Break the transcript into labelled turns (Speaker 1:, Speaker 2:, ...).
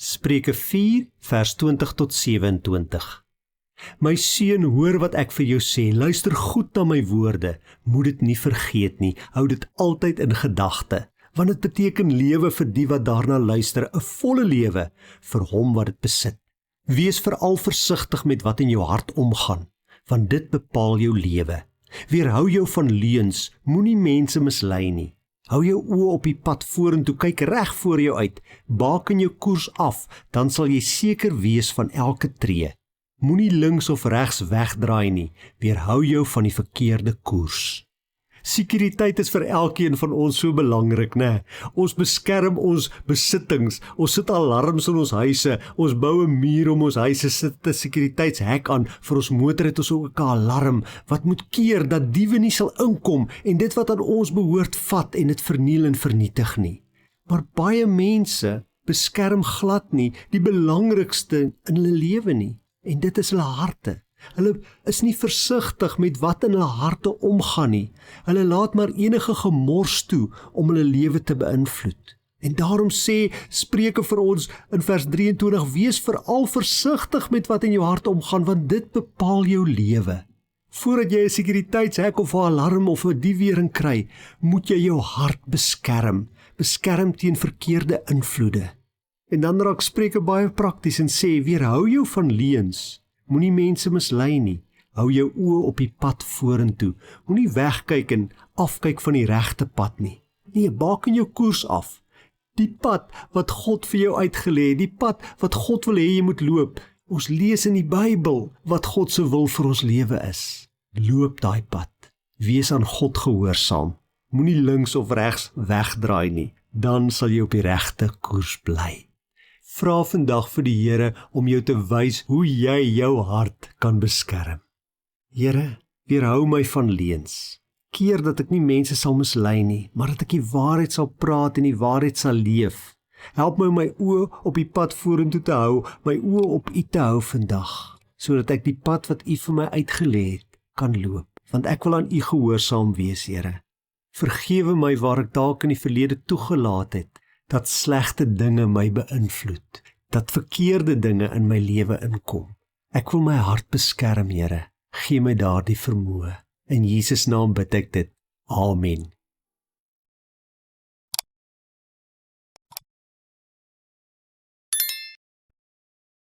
Speaker 1: Spreuke 4 vers 20 tot 27. My seun, hoor wat ek vir jou sê, luister goed na my woorde, moet dit nie vergeet nie, hou dit altyd in gedagte, want dit beteken lewe vir die wat daarna luister, 'n volle lewe vir hom wat dit besit. Wees veral versigtig met wat in jou hart omgaan, want dit bepaal jou lewe. Weerhou jou van leuns, moenie mense mislei nie. Hou jou oë op die pad vorentoe, kyk reg voor jou uit, baken jou koers af, dan sal jy seker wees van elke tree. Moenie links of regs wegdraai nie, weerhou jou van die verkeerde koers. Sekuriteit is vir elkeen van ons so belangrik, né? Ons beskerm ons besittings, ons sit alarms in ons huise, ons bou 'n muur om ons huise, sit 'n sekuriteitshek aan, vir ons motor het ons ook 'n alarm, wat moet keer dat diewe nie sal inkom en dit wat aan ons behoort vat en dit verniel en vernietig nie. Maar baie mense beskerm glad nie die belangrikste in hulle lewe nie, en dit is hulle harte. Hulle is nie versigtig met wat in hulle harte omgaan nie. Hulle laat maar enige gemors toe om hulle lewe te beïnvloed. En daarom sê Spreuke vir ons in vers 23, wees veral versigtig met wat in jou hart omgaan, want dit bepaal jou lewe. Voordat jy 'n sekuriteitshek of 'n alarm of 'n diefwering kry, moet jy jou hart beskerm. Beskerm teen verkeerde invloede. En dan raak Spreuke baie prakties en sê, weerhou jou van leuns. Moenie mense mislei nie. Hou jou oë op die pad vorentoe. Moenie wegkyk en afkyk van die regte pad nie. Nee, baken jou koers af. Die pad wat God vir jou uitgelê het, die pad wat God wil hê jy moet loop. Ons lees in die Bybel wat God se wil vir ons lewe is. Loop daai pad. Wees aan God gehoorsaam. Moenie links of regs wegdraai nie. Dan sal jy op die regte koers bly. Vra vandag vir die Here om jou te wys hoe jy jou hart kan beskerm. Here, weerhou my van leuns. Keer dat ek nie mense sal mislei nie, maar dat ek die waarheid sal praat en die waarheid sal leef. Help my om my oë op die pad vorentoe te hou, my oë op U te hou vandag, sodat ek die pad wat U vir my uitgelê het, kan loop, want ek wil aan U gehoorsaam wees, Here. Vergewe my waar ek dalk in die verlede toegelaat het, dat slegte dinge my beïnvloed, dat verkeerde dinge in my lewe inkom. Ek wil my hart beskerm, Here. Gee my daardie vermoë. In Jesus naam bid ek dit. Amen.